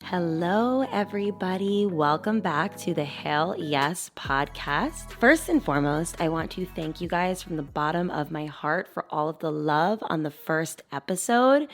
Hello, everybody. Welcome back to the Hell Yes podcast. First and foremost, I want to thank you guys from the bottom of my heart for all of the love on the first episode.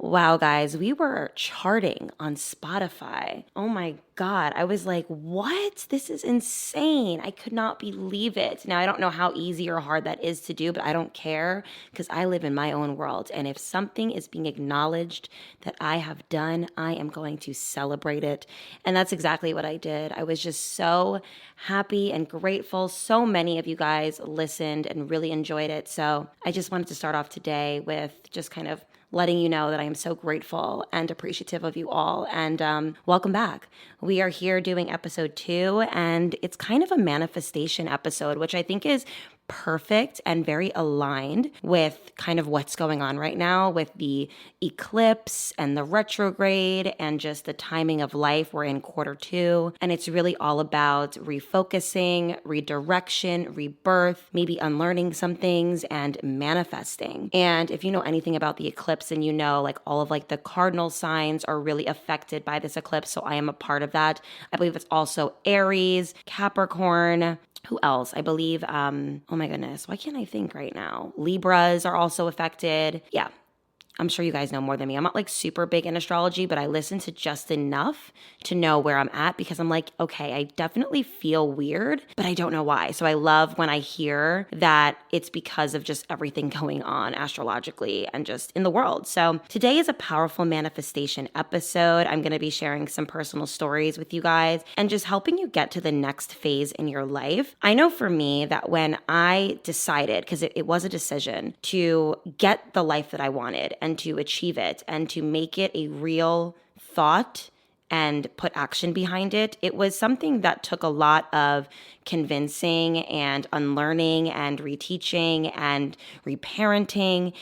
Wow, guys, we were charting on Spotify. Oh my God. I was like, what? This is insane. I could not believe it. Now, I don't know how easy or hard that is to do, but I don't care because I live in my own world. And if something is being acknowledged that I have done, I am going to celebrate it. And that's exactly what I did. I was just so happy and grateful. So many of you guys listened and really enjoyed it. So I just wanted to start off today with just kind of letting you know that I am so grateful and appreciative of you all. And welcome back. We are here doing episode 2, and it's kind of a manifestation episode, which I think is perfect and very aligned with kind of what's going on right now with the eclipse and the retrograde and just the timing of life. We're in quarter 2, and it's really all about refocusing, redirection, rebirth, maybe unlearning some things and manifesting. And if you know anything about the eclipse, and you know like all of like the cardinal signs are really affected by this eclipse, so I am a part of that. I believe it's also Aries, Capricorn. Who else? I believe, oh my goodness, why can't I think right now? Libras are also affected. Yeah, I'm sure you guys know more than me. I'm not like super big in astrology, but I listen to just enough to know where I'm at because I'm like, okay, I definitely feel weird, but I don't know why. So I love when I hear that it's because of just everything going on astrologically and just in the world. So today is a powerful manifestation episode. I'm going to be sharing some personal stories with you guys and just helping you get to the next phase in your life. I know for me that when I decided, because it was a decision to get the life that I wanted and to achieve it and to make it a real thought and put action behind it, it was something that took a lot of convincing and unlearning and reteaching and reparenting.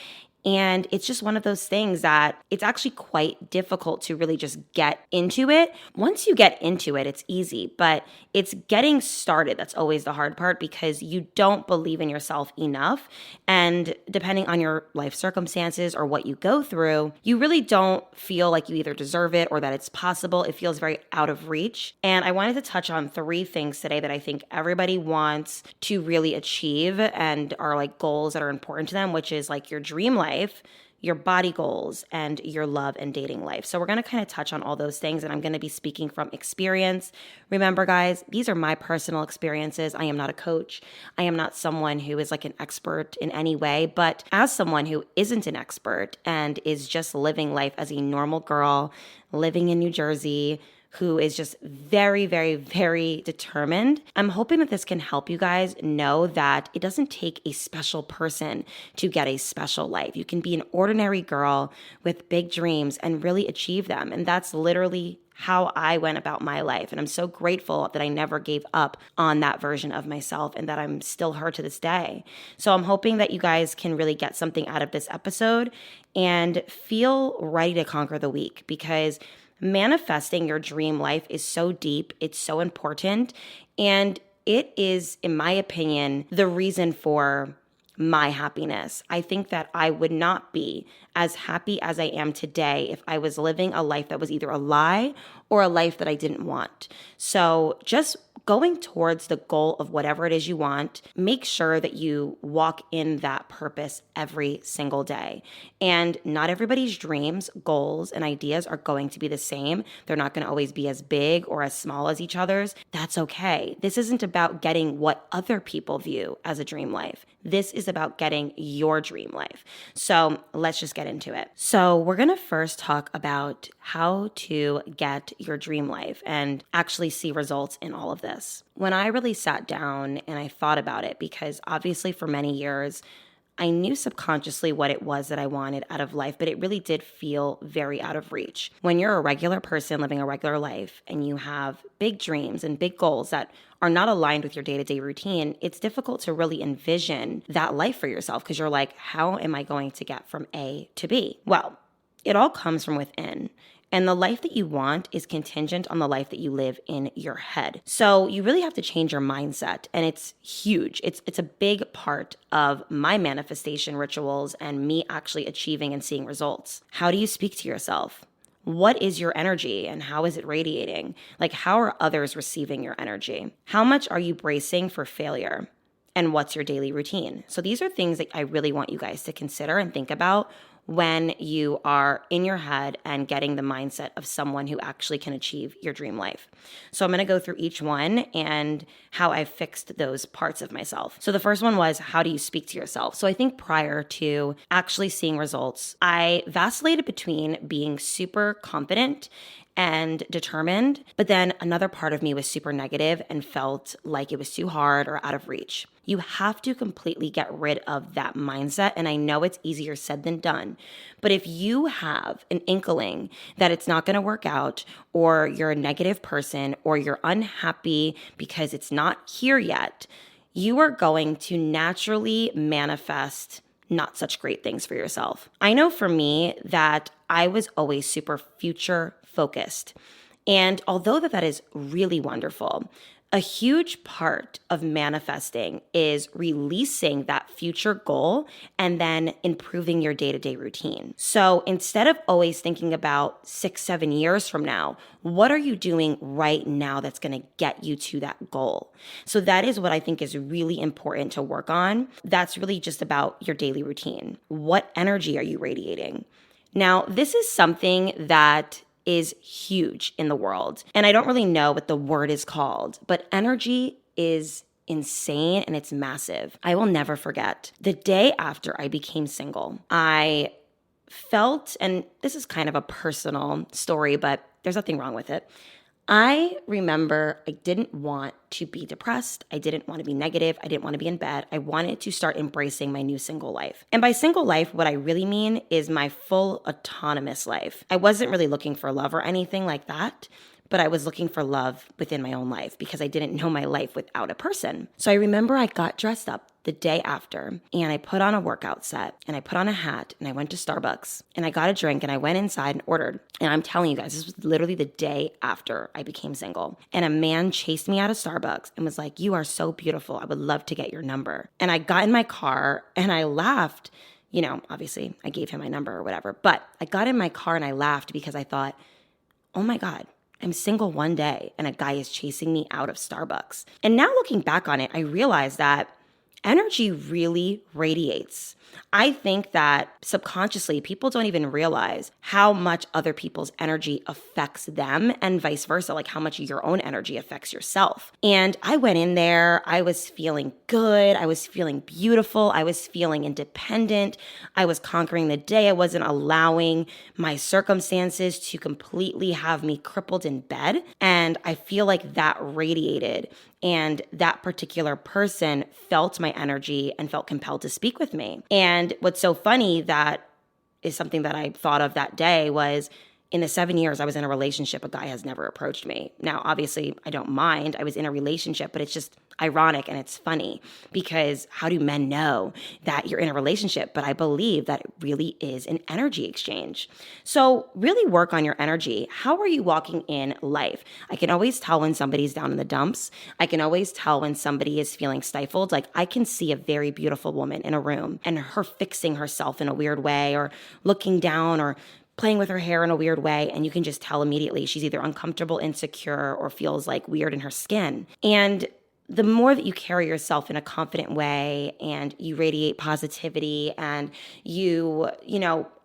And it's just one of those things that it's actually quite difficult to really just get into it. Once you get into it, it's easy, but it's getting started that's always the hard part because you don't believe in yourself enough. And depending on your life circumstances or what you go through, you really don't feel like you either deserve it or that it's possible. It feels very out of reach. And I wanted to touch on 3 things today that I think everybody wants to really achieve and are like goals that are important to them, which is like your dream life, your body goals, and your love and dating life. So we're going to kind of touch on all those things, and I'm going to be speaking from experience. Remember, guys, these are my personal experiences. I am not a coach. I am not someone who is like an expert in any way, but as someone who isn't an expert and is just living life as a normal girl living in New Jersey, who is just very, very, very determined. I'm hoping that this can help you guys know that it doesn't take a special person to get a special life. You can be an ordinary girl with big dreams and really achieve them. And that's literally how I went about my life. And I'm so grateful that I never gave up on that version of myself and that I'm still her to this day. So I'm hoping that you guys can really get something out of this episode and feel ready to conquer the week, because manifesting your dream life is so deep, it's so important, and it is, in my opinion, the reason for my happiness. I think that I would not be as happy as I am today if I was living a life that was either a lie or a life that I didn't want. So just going towards the goal of whatever it is you want, make sure that you walk in that purpose every single day. And not everybody's dreams, goals, and ideas are going to be the same. They're not going to always be as big or as small as each other's. That's okay. This isn't about getting what other people view as a dream life. This is about getting your dream life. So let's just get into it. So we're going to first talk about how to get your dream life and actually see results in all of this. When I really sat down and I thought about it, because obviously for many years, I knew subconsciously what it was that I wanted out of life, but it really did feel very out of reach. When you're a regular person living a regular life and you have big dreams and big goals that are not aligned with your day-to-day routine, it's difficult to really envision that life for yourself because you're like, how am I going to get from A to B? Well, it all comes from within. And the life that you want is contingent on the life that you live in your head. So you really have to change your mindset. And it's huge. It's a big part of my manifestation rituals and me actually achieving and seeing results. How do you speak to yourself? What is your energy and how is it radiating? Like, how are others receiving your energy? How much are you bracing for failure? And what's your daily routine? So these are things that I really want you guys to consider and think about when you are in your head and getting the mindset of someone who actually can achieve your dream life. So I'm going to go through each one and how I fixed those parts of myself. So the first one was, how do you speak to yourself? So I think prior to actually seeing results, I vacillated between being super confident and determined, but then another part of me was super negative and felt like it was too hard or out of reach. You have to completely get rid of that mindset. And I know it's easier said than done. But if you have an inkling that it's not going to work out, or you're a negative person, or you're unhappy because it's not here yet, you are going to naturally manifest not such great things for yourself. I know for me that I was always super future focused. And although that is really wonderful, a huge part of manifesting is releasing that future goal and then improving your day-to-day routine. So instead of always thinking about 6-7 years from now, what are you doing right now that's going to get you to that goal? So that is what I think is really important to work on. That's really just about your daily routine. What energy are you radiating? Now, this is something that is huge in the world. And I don't really know what the word is called, but energy is insane and it's massive. I will never forget the day after I became single. I felt, and this is kind of a personal story, but there's nothing wrong with it. I remember I didn't want to be depressed. I didn't want to be negative. I didn't want to be in bed. I wanted to start embracing my new single life. And by single life, what I really mean is my full autonomous life. I wasn't really looking for love or anything like that, but I was looking for love within my own life because I didn't know my life without a person. So I remember I got dressed up the day after and I put on a workout set and I put on a hat and I went to Starbucks and I got a drink and I went inside and ordered. And I'm telling you guys, this was literally the day after I became single. And a man chased me out of Starbucks and was like, "You are so beautiful. I would love to get your number." And I got in my car and I laughed. You know, obviously I gave him my number or whatever, but I got in my car and I laughed because I thought, oh my God, I'm single one day and a guy is chasing me out of Starbucks. And now looking back on it, I realized that energy really radiates. I think that subconsciously, people don't even realize how much other people's energy affects them and vice versa, like how much your own energy affects yourself. And I went in there, I was feeling good, I was feeling beautiful, I was feeling independent, I was conquering the day, I wasn't allowing my circumstances to completely have me crippled in bed. And I feel like that radiated. And that particular person felt my energy and felt compelled to speak with me. And what's so funny that is something that I thought of that day was in the 7 years I was in a relationship, a guy has never approached me. Now, obviously, I don't mind. I was in a relationship, but it's just ironic and it's funny because how do men know that you're in a relationship? But I believe that it really is an energy exchange. So really work on your energy. How are you walking in life? I can always tell when somebody's down in the dumps. I can always tell when somebody is feeling stifled. Like I can see a very beautiful woman in a room and her fixing herself in a weird way or looking down or playing with her hair in a weird way, and you can just tell immediately she's either uncomfortable, insecure, or feels like weird in her skin. And the more that you carry yourself in a confident way and you radiate positivity and you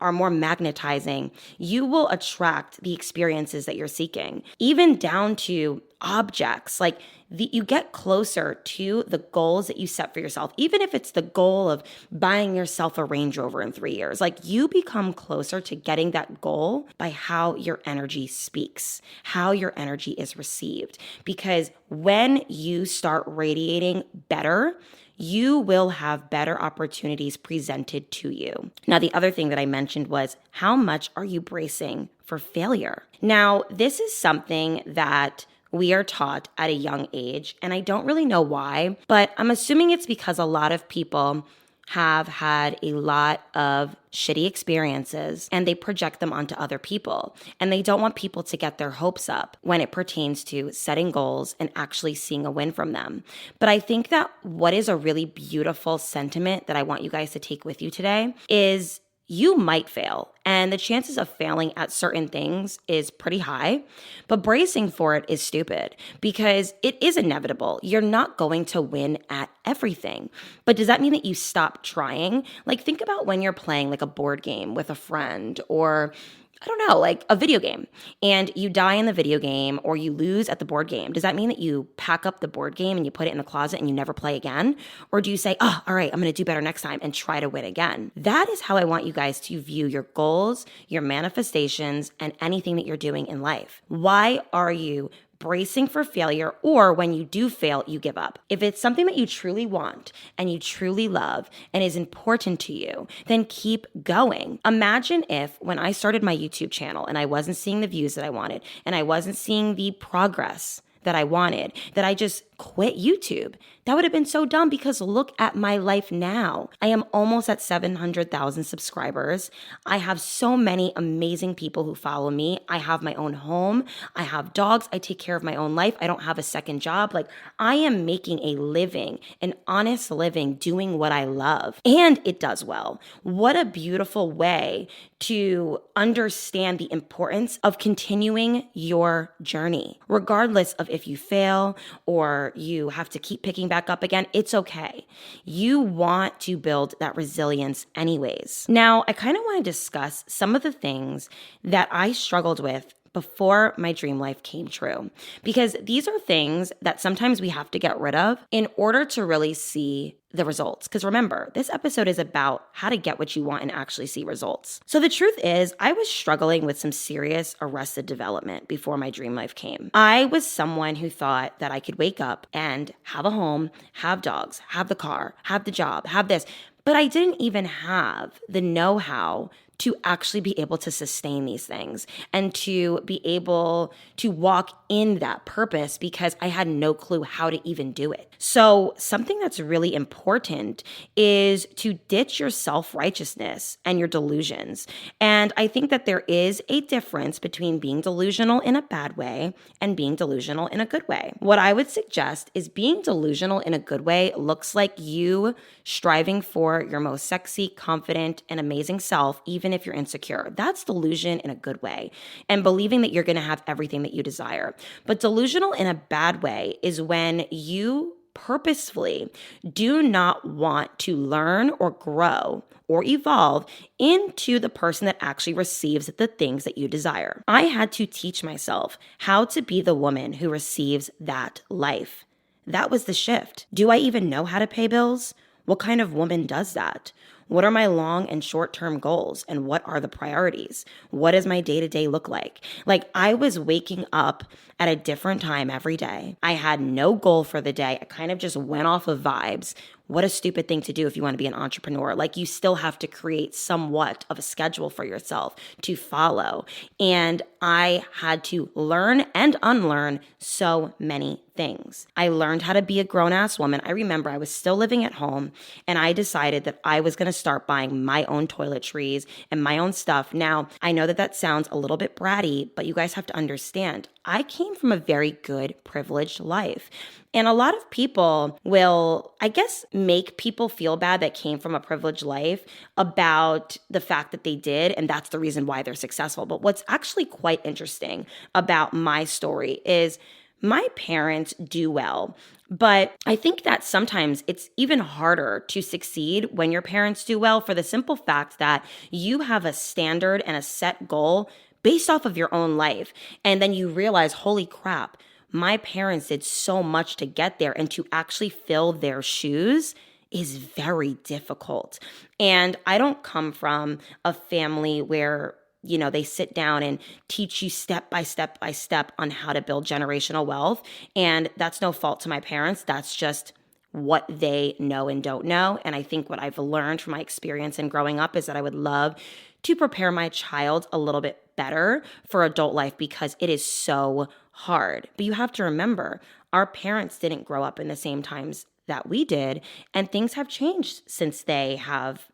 are more magnetizing, you will attract the experiences that you're seeking, even down to objects. Like you get closer to the goals that you set for yourself, even if it's the goal of buying yourself a Range Rover in 3 years. Like you become closer to getting that goal by how your energy speaks, how your energy is received. Because when you start radiating better, you will have better opportunities presented to you. Now, the other thing that I mentioned was how much are you bracing for failure? Now, this is something that we are taught at a young age, and I don't really know why, but I'm assuming it's because a lot of people have had a lot of shitty experiences and they project them onto other people. And they don't want people to get their hopes up when it pertains to setting goals and actually seeing a win from them. But I think that what is a really beautiful sentiment that I want you guys to take with you today is you might fail. And the chances of failing at certain things is pretty high, but bracing for it is stupid because it is inevitable. You're not going to win at everything. But does that mean that you stop trying? Like, think about when you're playing like a board game with a friend, or I don't know, like a video game, and you die in the video game or you lose at the board game. Does that mean that you pack up the board game and you put it in the closet and you never play again? Or do you say, oh, all right, I'm going to do better next time and try to win again? That is how I want you guys to view your goals, your manifestations, and anything that you're doing in life. Why are you bracing for failure, or when you do fail, you give up? If it's something that you truly want and you truly love and is important to you, then keep going. Imagine if when I started my YouTube channel and I wasn't seeing the views that I wanted and I wasn't seeing the progress that I wanted, that I just quit YouTube. That would have been so dumb, because look at my life now. I am almost at 700,000 subscribers. I have so many amazing people who follow me. I have my own home. I have dogs. I take care of my own life. I don't have a second job. Like, I am making a living, an honest living, doing what I love. And it does well. What a beautiful way to understand the importance of continuing your journey. Regardless of if you fail or you have to keep picking back up again, it's okay. You want to build that resilience anyways. Now, I kind of want to discuss some of the things that I struggled with before my dream life came true, because these are things that sometimes we have to get rid of in order to really see the results. Because remember, this episode is about how to get what you want and actually see results. So the truth is, I was struggling with some serious arrested development before my dream life came. I was someone who thought that I could wake up and have a home, have dogs, have the car, have the job, have this, but I didn't even have the know-how to actually be able to sustain these things and to be able to walk in that purpose, because I had no clue how to even do it. So something that's really important is to ditch your self-righteousness and your delusions. And I think that there is a difference between being delusional in a bad way and being delusional in a good way. What I would suggest is being delusional in a good way looks like you striving for your most sexy, confident, and amazing self, even if you're insecure. That's delusion in a good way, and believing that you're going to have everything that you desire. But delusional in a bad way is when you purposefully do not want to learn or grow or evolve into the person that actually receives the things that you desire. I had to teach myself how to be the woman who receives that life. That was the shift. Do I even know how to pay bills? What kind of woman does that? What are my long and short-term goals, and what are the priorities? What does my day-to-day look like? Like, I was waking up at a different time every day. I had no goal for the day. I kind of just went off of vibes. What a stupid thing to do if you want to be an entrepreneur. Like, you still have to create somewhat of a schedule for yourself to follow. And I had to learn and unlearn so many things. I learned how to be a grown-ass woman. I remember I was still living at home, and I decided that I was going to start buying my own toiletries and my own stuff. Now, I know that that sounds a little bit bratty, but you guys have to understand, I came from a very good, privileged life. And a lot of people will, I guess, make people feel bad that came from a privileged life about the fact that they did, and that's the reason why they're successful. But what's actually quite interesting about my story is my parents do well. But I think that sometimes it's even harder to succeed when your parents do well, for the simple fact that you have a standard and a set goal based off of your own life. And then you realize, holy crap, my parents did so much to get there, and to actually fill their shoes is very difficult. And I don't come from a family where, you know, they sit down and teach you step by step by step on how to build generational wealth. And that's no fault to my parents. That's just what they know and don't know. And I think what I've learned from my experience in growing up is that I would love to prepare my child a little bit better for adult life, because it is so hard. But you have to remember, our parents didn't grow up in the same times that we did, and things have changed since they have,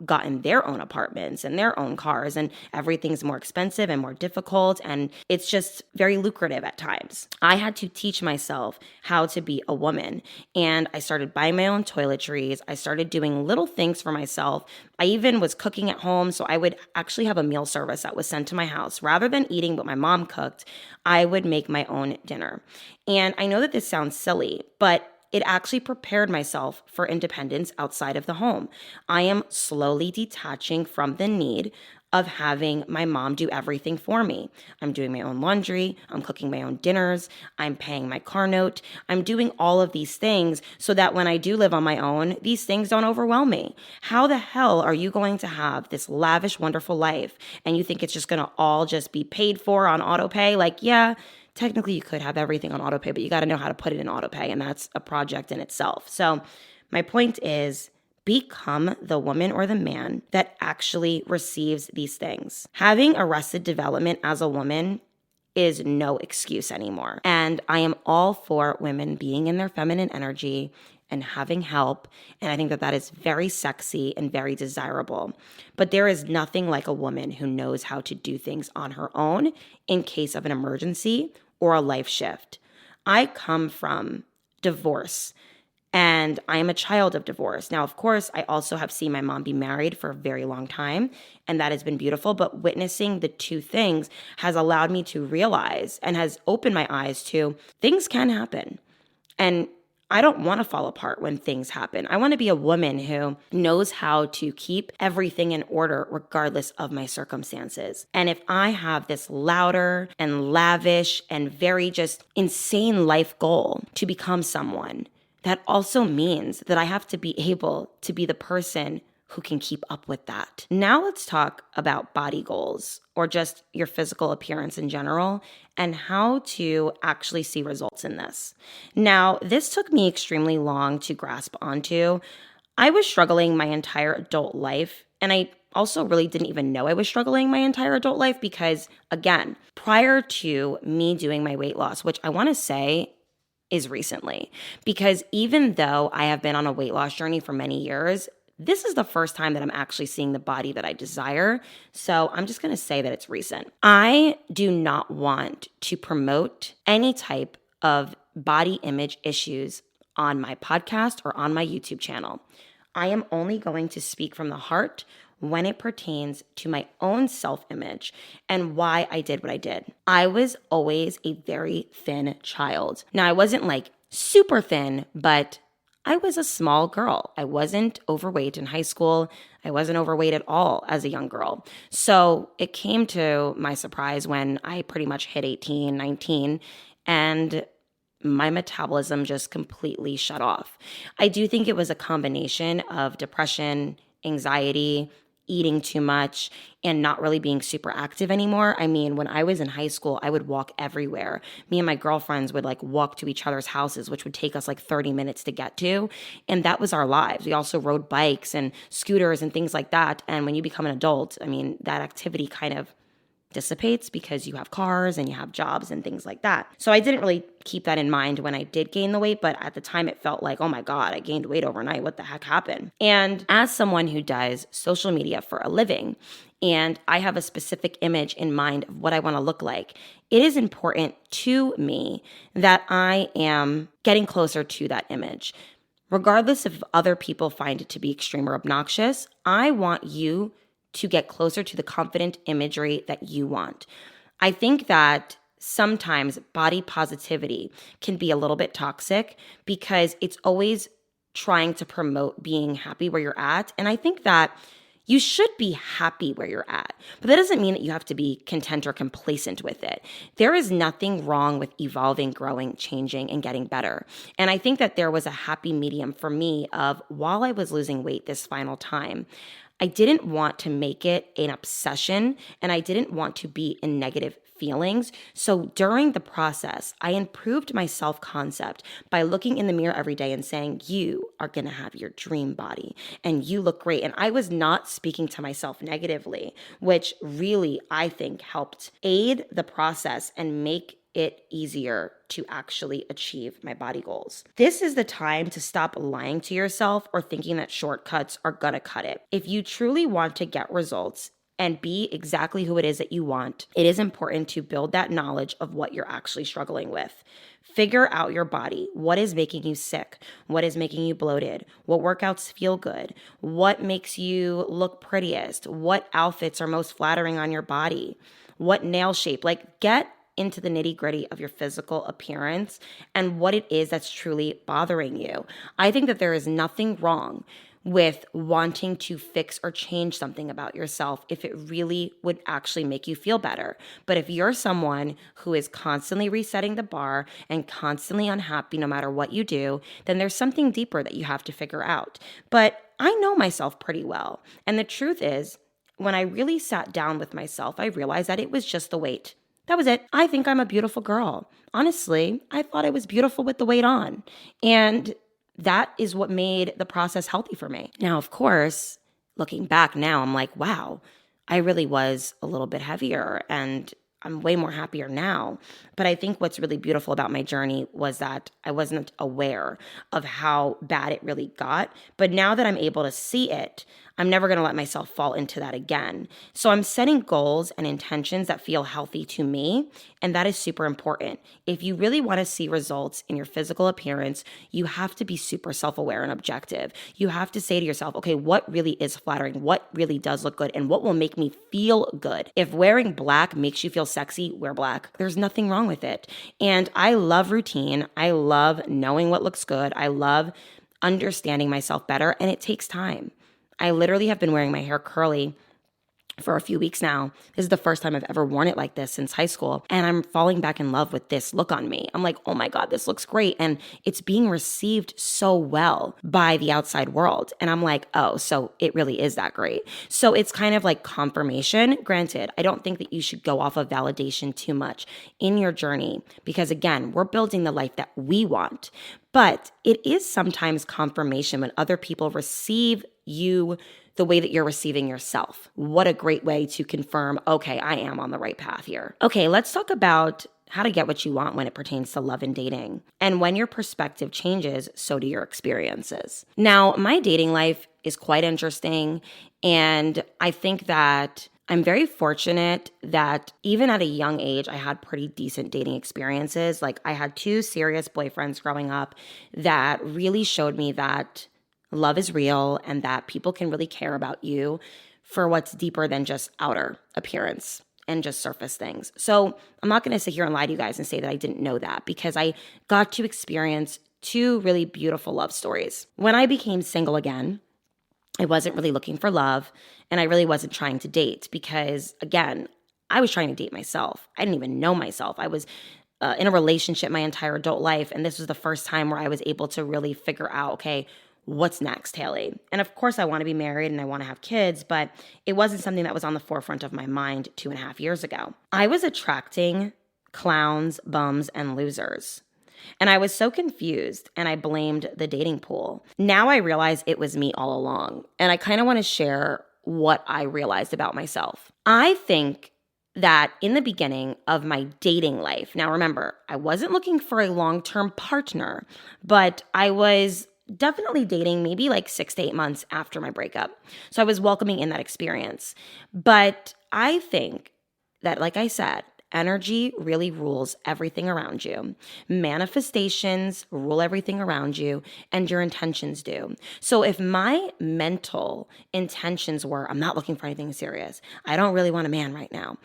gotten their own apartments and their own cars, and everything's more expensive and more difficult, and it's just very lucrative at times. I had to teach myself how to be a woman, and I started buying my own toiletries. I started doing little things for myself. I even was cooking at home, so I would actually have a meal service that was sent to my house. Rather than eating what my mom cooked, I would make my own dinner. And I know that this sounds silly, but it actually prepared myself for independence outside of the home. I am slowly detaching from the need of having my mom do everything for me. I'm doing my own laundry, I'm cooking my own dinners, I'm paying my car note, I'm doing all of these things so that when I do live on my own, these things don't overwhelm me. How the hell are you going to have this lavish, wonderful life and you think it's just gonna all just be paid for on auto pay? Like, yeah, technically you could have everything on auto pay, but you got to know how to put it in auto pay, and that's a project in itself. So my point is, become the woman or the man that actually receives these things. Having arrested development as a woman is no excuse anymore. And I am all for women being in their feminine energy and having help. And I think that that is very sexy and very desirable. But there is nothing like a woman who knows how to do things on her own in case of an emergency or a life shift. I come from divorce, and I am a child of divorce. Now, of course, I also have seen my mom be married for a very long time, and that has been beautiful. But witnessing the two things has allowed me to realize and has opened my eyes to things can happen. And I don't want to fall apart when things happen. I want to be a woman who knows how to keep everything in order regardless of my circumstances. And if I have this louder and lavish and very just insane life goal to become someone, that also means that I have to be able to be the person who can keep up with that. Now let's talk about body goals, or just your physical appearance in general, and how to actually see results in this. Now, this took me extremely long to grasp onto. I was struggling my entire adult life, and I also really didn't even know I was struggling my entire adult life because, again, prior to me doing my weight loss, which I want to say is recently, because even though I have been on a weight loss journey for many years, this is the first time that I'm actually seeing the body that I desire. So I'm just going to say that it's recent. I do not want to promote any type of body image issues on my podcast or on my YouTube channel. I am only going to speak from the heart when it pertains to my own self-image and why I did what I did. I was always a very thin child. Now, I wasn't like super thin, but I was a small girl. I wasn't overweight in high school. I wasn't overweight at all as a young girl. So it came to my surprise when I pretty much hit 18, 19, and my metabolism just completely shut off. I do think it was a combination of depression, anxiety, eating too much, and not really being super active anymore. I mean, when I was in high school, I would walk everywhere. Me and my girlfriends would like walk to each other's houses, which would take us like 30 minutes to get to. And that was our lives. We also rode bikes and scooters and things like that. And when you become an adult, I mean, that activity kind of dissipates because you have cars and you have jobs and things like that. So I didn't really keep that in mind when I did gain the weight, but at the time it felt like, oh my God, I gained weight overnight. What the heck happened? And as someone who does social media for a living, and I have a specific image in mind of what I want to look like, it is important to me that I am getting closer to that image. Regardless if other people find it to be extreme or obnoxious, I want you to get closer to the confident imagery that you want. I think that sometimes body positivity can be a little bit toxic because it's always trying to promote being happy where you're at. And I think that you should be happy where you're at, but that doesn't mean that you have to be content or complacent with it. There is nothing wrong with evolving, growing, changing, and getting better. And I think that there was a happy medium for me of while I was losing weight this final time, I didn't want to make it an obsession, and I didn't want to be in negative feelings. So during the process, I improved my self-concept by looking in the mirror every day and saying, you are going to have your dream body and you look great. And I was not speaking to myself negatively, which really I think helped aid the process and make it easier to actually achieve my body goals. This is the time to stop lying to yourself or thinking that shortcuts are gonna cut it. If you truly want to get results and be exactly who it is that you want, it is important to build that knowledge of what you're actually struggling with. Figure out your body. What is making you sick? What is making you bloated? What workouts feel good? What makes you look prettiest? What outfits are most flattering on your body? What nail shape? Like, get into the nitty gritty of your physical appearance and what it is that's truly bothering you. I think that there is nothing wrong with wanting to fix or change something about yourself if it really would actually make you feel better. But if you're someone who is constantly resetting the bar and constantly unhappy no matter what you do, then there's something deeper that you have to figure out. But I know myself pretty well. And the truth is, when I really sat down with myself, I realized that it was just the weight. That was it. I think I'm a beautiful girl. Honestly, I thought I was beautiful with the weight on. And that is what made the process healthy for me. Now, of course, looking back now, I'm like, wow, I really was a little bit heavier and I'm way more happier now. But I think what's really beautiful about my journey was that I wasn't aware of how bad it really got. But now that I'm able to see it, I'm never going to let myself fall into that again. So I'm setting goals and intentions that feel healthy to me, and that is super important. If you really want to see results in your physical appearance, you have to be super self-aware and objective. You have to say to yourself, okay, what really is flattering? What really does look good? And what will make me feel good? If wearing black makes you feel sexy, wear black. There's nothing wrong with it. And I love routine. I love knowing what looks good. I love understanding myself better, and it takes time. I literally have been wearing my hair curly for a few weeks now. This is the first time I've ever worn it like this since high school. And I'm falling back in love with this look on me. I'm like, oh my God, this looks great. And it's being received so well by the outside world. And I'm like, oh, so it really is that great. So it's kind of like confirmation. Granted, I don't think that you should go off of validation too much in your journey because again, we're building the life that we want. But it is sometimes confirmation when other people receive you the way that you're receiving yourself. What a great way to confirm, okay, I am on the right path here. Okay, let's talk about how to get what you want when it pertains to love and dating. And when your perspective changes, so do your experiences. Now, my dating life is quite interesting, and I think that I'm very fortunate that even at a young age, I had pretty decent dating experiences. Like I had 2 serious boyfriends growing up that really showed me that love is real and that people can really care about you for what's deeper than just outer appearance and just surface things. So I'm not going to sit here and lie to you guys and say that I didn't know that because I got to experience 2 really beautiful love stories. When I became single again, I wasn't really looking for love and I really wasn't trying to date because, again, I was trying to date myself. I didn't even know myself. I was in a relationship my entire adult life, and this was the first time where I was able to really figure out, okay, what's next, Haley? And of course, I want to be married and I want to have kids, but it wasn't something that was on the forefront of my mind 2.5 years ago. I was attracting clowns, bums, and losers. And I was so confused and I blamed the dating pool. Now I realize it was me all along. And I kind of want to share what I realized about myself. I think that in the beginning of my dating life, now remember, I wasn't looking for a long-term partner, but I was definitely dating maybe like 6 to 8 months after my breakup. So I was welcoming in that experience. But I think that, like I said, energy really rules everything around you. Manifestations rule everything around you, and your intentions do. So if my mental intentions were, I'm not looking for anything serious, I don't really want a man right now,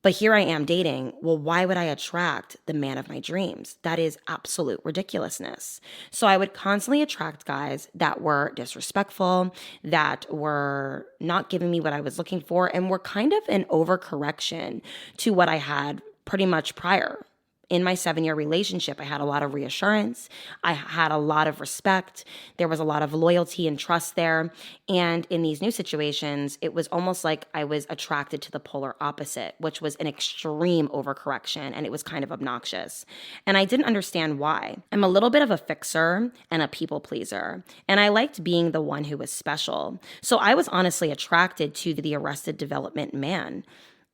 but here I am dating, well, why would I attract the man of my dreams? That is absolute ridiculousness. So I would constantly attract guys that were disrespectful, that were not giving me what I was looking for, and were kind of an overcorrection to what I had pretty much prior. In my 7-year relationship, I had a lot of reassurance. I had a lot of respect. There was a lot of loyalty and trust there. And in these new situations, it was almost like I was attracted to the polar opposite, which was an extreme overcorrection, and it was kind of obnoxious. And I didn't understand why. I'm a little bit of a fixer and a people pleaser, and I liked being the one who was special. So I was honestly attracted to the Arrested Development man.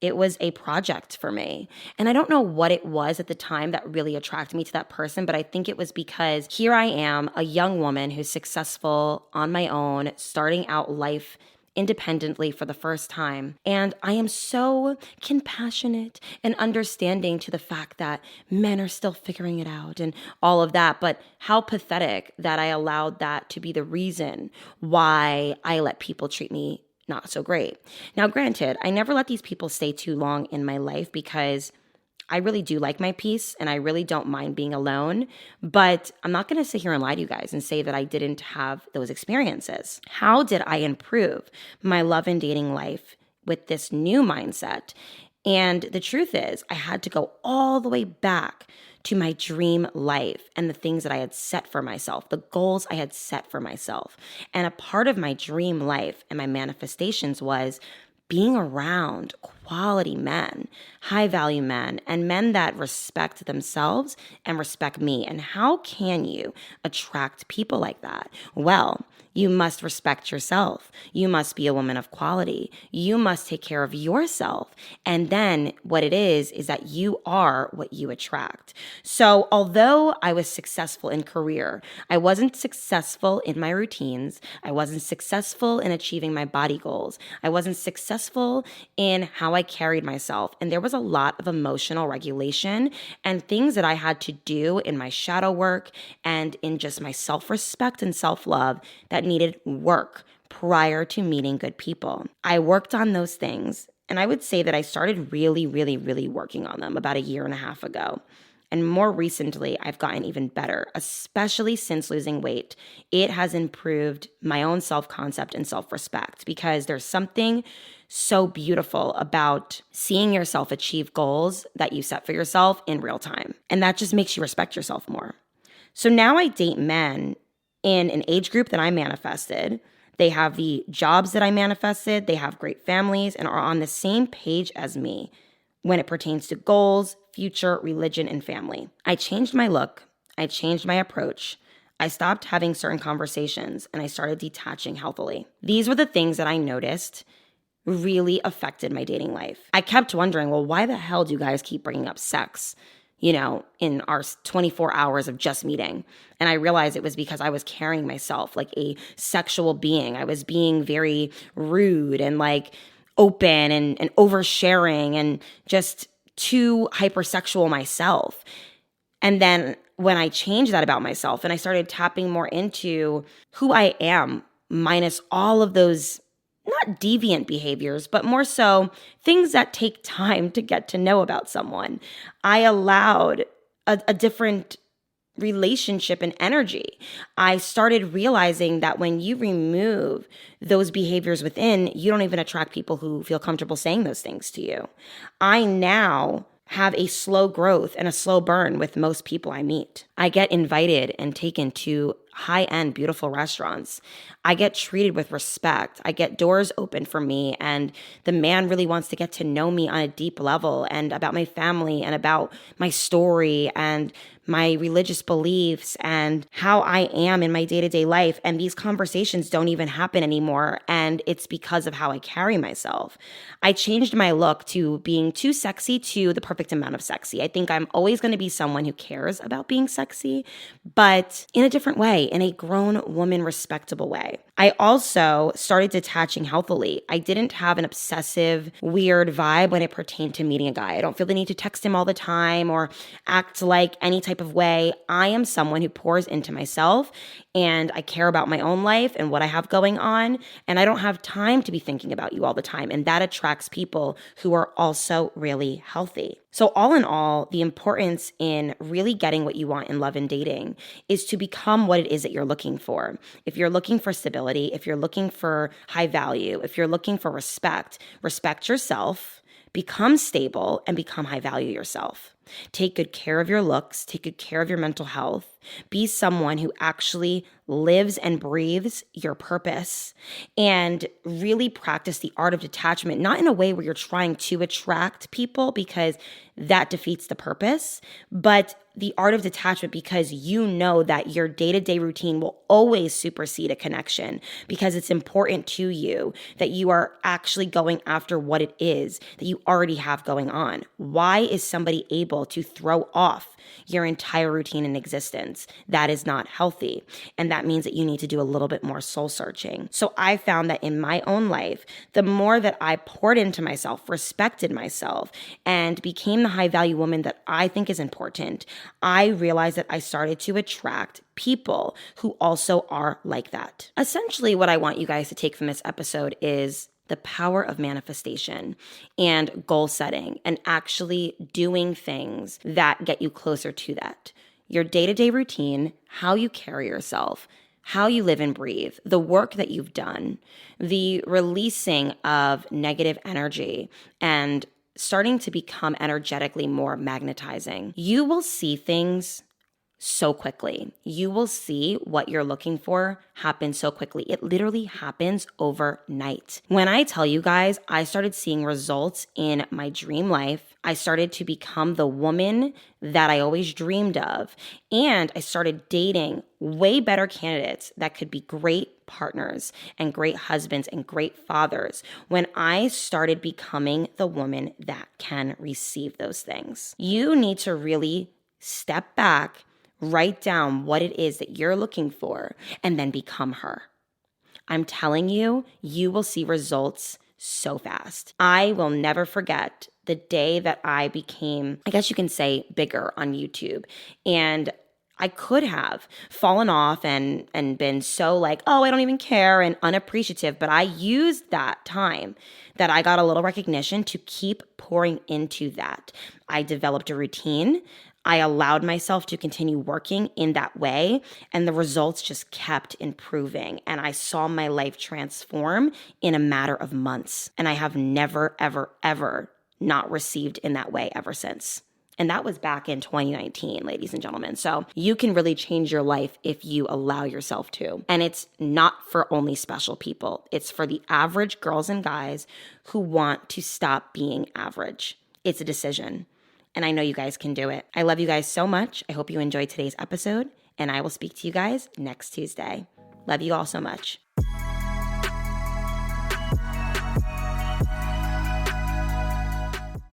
It was a project for me. And I don't know what it was at the time that really attracted me to that person, but I think it was because here I am, a young woman who's successful on my own, starting out life independently for the first time. And I am so compassionate and understanding to the fact that men are still figuring it out and all of that. But how pathetic that I allowed that to be the reason why I let people treat me not so great. Now, granted, I never let these people stay too long in my life because I really do like my peace and I really don't mind being alone. But I'm not going to sit here and lie to you guys and say that I didn't have those experiences. How did I improve my love and dating life with this new mindset? And the truth is, I had to go all the way back to my dream life and the things that I had set for myself, the goals I had set for myself. And a part of my dream life and my manifestations was being around quality men, high value men, and men that respect themselves and respect me. And how can you attract people like that? Well, you must respect yourself. You must be a woman of quality. You must take care of yourself. And then what it is that you are what you attract. So although I was successful in career, I wasn't successful in my routines. I wasn't successful in achieving my body goals. I wasn't successful in how I carried myself. And there was a lot of emotional regulation and things that I had to do in my shadow work and in just my self-respect and self-love that needed work prior to meeting good people. I worked on those things, and I would say that I started really, really, really working on them about a year and a half ago. And more recently, I've gotten even better, especially since losing weight. It has improved my own self-concept and self-respect because there's something so beautiful about seeing yourself achieve goals that you set for yourself in real time. And that just makes you respect yourself more. So now I date men in an age group that I manifested. They have the jobs that I manifested. They have great families and are on the same page as me when it pertains to goals, future, religion, and family. I changed my look. I changed my approach. I stopped having certain conversations and I started detaching healthily. These were the things that I noticed really affected my dating life. I kept wondering, well, why the hell do you guys keep bringing up sex, in our 24 hours of just meeting? And I realized it was because I was carrying myself like a sexual being. I was being very rude and like open and oversharing and just too hypersexual myself. And then when I changed that about myself and I started tapping more into who I am, minus all of those not deviant behaviors, but more so things that take time to get to know about someone, I allowed a different relationship and energy. I started realizing that when you remove those behaviors within, you don't even attract people who feel comfortable saying those things to you. I now have a slow growth and a slow burn with most people I meet. I get invited and taken to high-end, beautiful restaurants. I get treated with respect. I get doors open for me, and the man really wants to get to know me on a deep level and about my family and about my story and my religious beliefs and how I am in my day-to-day life. And these conversations don't even happen anymore. And it's because of how I carry myself. I changed my look to being too sexy to the perfect amount of sexy. I think I'm always going to be someone who cares about being sexy, but in a different way, in a grown woman, respectable way. I also started detaching healthily. I didn't have an obsessive, weird vibe when it pertained to meeting a guy. I don't feel the need to text him all the time or act like any type of way. I am someone who pours into myself and I care about my own life and what I have going on. And I don't have time to be thinking about you all the time. And that attracts people who are also really healthy. So all in all, the importance in really getting what you want in love and dating is to become what it is that you're looking for. If you're looking for stability, if you're looking for high value, if you're looking for respect, respect yourself, become stable, and become high value yourself. Take good care of your looks, take good care of your mental health, Be someone who actually lives and breathes your purpose, and really practice the art of detachment, not in a way where you're trying to attract people because that defeats the purpose, but the art of detachment because you know that your day-to-day routine will always supersede a connection, because it's important to you that you are actually going after what it is that you already have going on. Why is somebody able to throw off your entire routine in existence? That is not healthy. And that means that you need to do a little bit more soul searching. So I found that in my own life, the more that I poured into myself, respected myself, and became the high value woman that I think is important, I realized that I started to attract people who also are like that. Essentially, what I want you guys to take from this episode is the power of manifestation and goal setting and actually doing things that get you closer to that. Your day-to-day routine, how you carry yourself, how you live and breathe, the work that you've done, the releasing of negative energy, and starting to become energetically more magnetizing. You will see things so quickly. You will see what you're looking for happen so quickly. It literally happens overnight. When I tell you guys, I started seeing results in my dream life. I started to become the woman that I always dreamed of. And I started dating way better candidates that could be great partners and great husbands and great fathers when I started becoming the woman that can receive those things. You need to really step back, write down what it is that you're looking for, and then become her. I'm telling you, you will see results so fast. I will never forget the day that I became, I guess you can say, bigger on YouTube. And I could have fallen off and been so like, oh, I don't even care, and unappreciative. But I used that time that I got a little recognition to keep pouring into that. I developed a routine. I allowed myself to continue working in that way, and the results just kept improving. And I saw my life transform in a matter of months. And I have never, ever, ever not received in that way ever since. And that was back in 2019, ladies and gentlemen. So you can really change your life if you allow yourself to. And it's not for only special people. It's for the average girls and guys who want to stop being average. It's a decision. And I know you guys can do it. I love you guys so much. I hope you enjoyed today's episode, and I will speak to you guys next Tuesday. Love you all so much.